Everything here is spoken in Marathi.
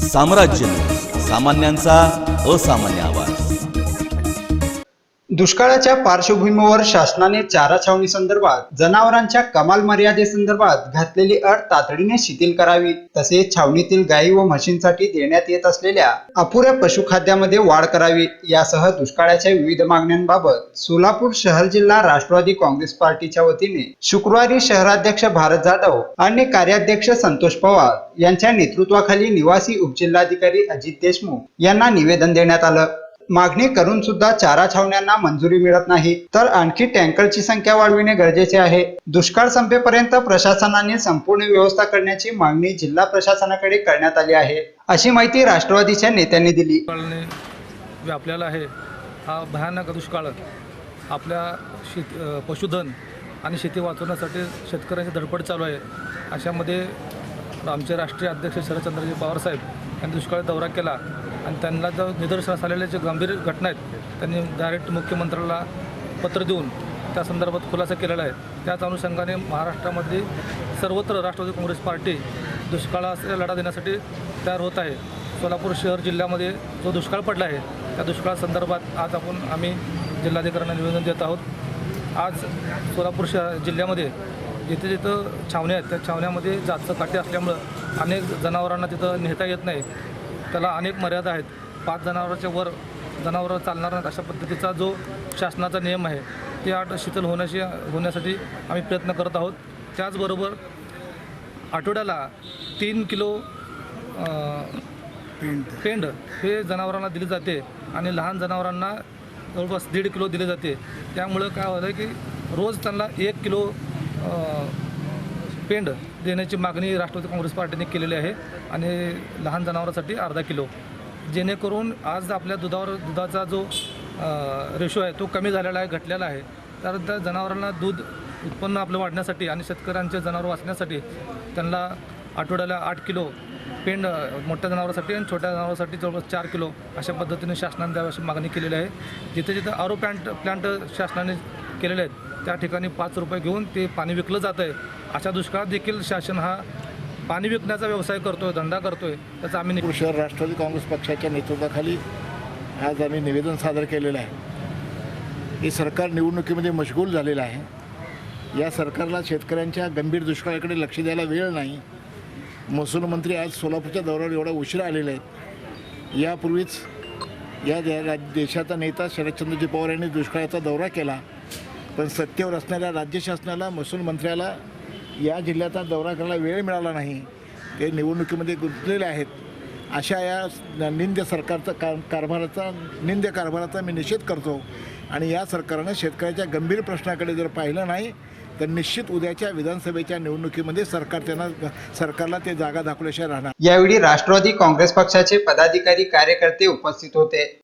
साम्राज्य सामान्यांचा असामान्य आवाज। दुष्काळाच्या पार्श्वभूमीवर शासनाने चारा छावणी संदर्भात जनावरांच्या कमाल मर्यादेसंदर्भात घातलेली अट तातडीने शिथिल करावी, तसेच छावणीतील गायी व म्हशींसाठी देण्यात येत असलेल्या अपुऱ्या पशुखाद्यामध्ये वाढ करावी, यासह दुष्काळाच्या विविध मागण्यांबाबत सोलापूर शहर जिल्हा राष्ट्रवादी काँग्रेस पार्टीच्या वतीने शुक्रवारी शहराध्यक्ष भारत जाधव आणि कार्याध्यक्ष संतोष पवार यांच्या नेतृत्वाखाली निवासी उपजिल्हाधिकारी अजित देशमुख यांना निवेदन देण्यात आलं। मागणी करून सुद्धा चारा छावण्यांना मंजुरी मिळत नाही, तर आणखी टँकरची संख्या वाढविणे गरजेचे आहे। दुष्काळ संपेपर्यंत प्रशासनाने संपूर्ण व्यवस्था करण्याची मागणी जिल्हा प्रशासनाकडे करण्यात आली आहे, अशी माहिती राष्ट्रवादीच्या नेत्यांनी दिली। व्यापलेला आहे हा भयानक दुष्काळ आपल्या पशुधन आणि शेती वाचवण्यासाठी शेतकऱ्यांची धडपड चालू आहे। अशामध्ये आमचे राष्ट्रीय अध्यक्ष शरदचंद्रजी पवार साहेब यांनी दुष्काळी दौरा केला आणि त्यांना जो निदर्शनास आलेल्या जे गंभीर घटना आहेत त्यांनी डायरेक्ट मुख्यमंत्र्याला पत्र देऊन त्या संदर्भात खुलासा केलेला आहे। त्याच अनुषंगाने महाराष्ट्रामध्ये सर्वत्र राष्ट्रवादी काँग्रेस पार्टी दुष्काळाचा लढा देण्यासाठी तयार होत आहे। सोलापूर शहर जिल्ह्यामध्ये जो दुष्काळ पडला आहे त्या दुष्काळासंदर्भात आज आम्ही जिल्हाधिकाऱ्यांना निवेदन देत आहोत। आज सोलापूर शहर जिल्ह्यामध्ये जिथे जिथं छावण्या आहेत त्या छावण्यामध्ये जास्त काठी असल्यामुळं अनेक जनावरांना तिथं नेता येत नाही, त्याला अनेक मर्यादा आहेत। 5 जनावरांच्या वर जनावरं चालणार नाहीत अशा पद्धतीचा जो शासनाचा नियम आहे ते अट शिथिल होण्यासाठी आम्ही प्रयत्न करत आहोत। त्याचबरोबर आठवड्याला 3 किलो पेंड हे जनावरांना दिली जाते आणि लहान जनावरांना जवळपास 1.5 किलो दिले जाते। त्यामुळं काय होतं की रोज त्यांना 1 किलो पेंड देण्याची मागणी राष्ट्रवादी काँग्रेस पार्टीने केलेली आहे आणि लहान जनावरांसाठी अर्धा किलो, जेणेकरून आज आपल्या दुधाचा जो रेशो आहे तो कमी झालेला आहे, घटलेला आहे। तर त्या जनावरांना दूध उत्पन्न आपलं वाढण्यासाठी आणि शेतकऱ्यांचे जनावर वाचण्यासाठी त्यांना आठवड्याला 8 किलो पेंड मोठ्या जनावरांसाठी आणि छोट्या जनावरांसाठी जवळपास 4 किलो अशा पद्धतीने शासनाने द्यावी अशी मागणी केलेली आहे। जिथे जिथे आरो प्लांट शासनाने केलेले आहेत त्या ठिकाणी 5 रुपये घेऊन ते पाणी विकलं जातं आहे। अशा दुष्काळात देखील शासन हा पाणी विकण्याचा व्यवसाय करतोय, धंदा करतोय। त्याचा आम्ही शहर राष्ट्रवादी काँग्रेस पक्षाच्या नेतृत्वाखाली आज आम्ही निवेदन सादर केलेलं आहे की सरकार निवडणुकीमध्ये मशगूल झालेलं आहे। या सरकारला शेतकऱ्यांच्या गंभीर दुष्काळाकडे लक्ष द्यायला वेळ नाही। महसूल मंत्री आज सोलापूरच्या दौऱ्यावर एवढा उशिरा आलेले आहेत। यापूर्वीच या देशाचा नेता शरदचंद्रजी पवार यांनी दुष्काळाचा दौरा केला, पण सत्तेवर असणाऱ्या राज्य शासनाला महसूल मंत्र्याला या जिल्ह्याचा दौरा करायला वेळ मिळाला नाही। ते निवडणुकीमध्ये गुंतलेले आहेत। अशा या निंद्य सरकारचा निंद्य कारभाराचा मी निषेध करतो आणि या सरकारनं शेतकऱ्याच्या गंभीर प्रश्नाकडे जर पाहिलं नाही तर निश्चित उद्याच्या विधानसभेच्या निवडणुकीमध्ये सरकारला ते जागा दाखवल्याशिवाय राहणार। यावेळी राष्ट्रवादी काँग्रेस पक्षाचे पदाधिकारी कार्यकर्ते उपस्थित होते।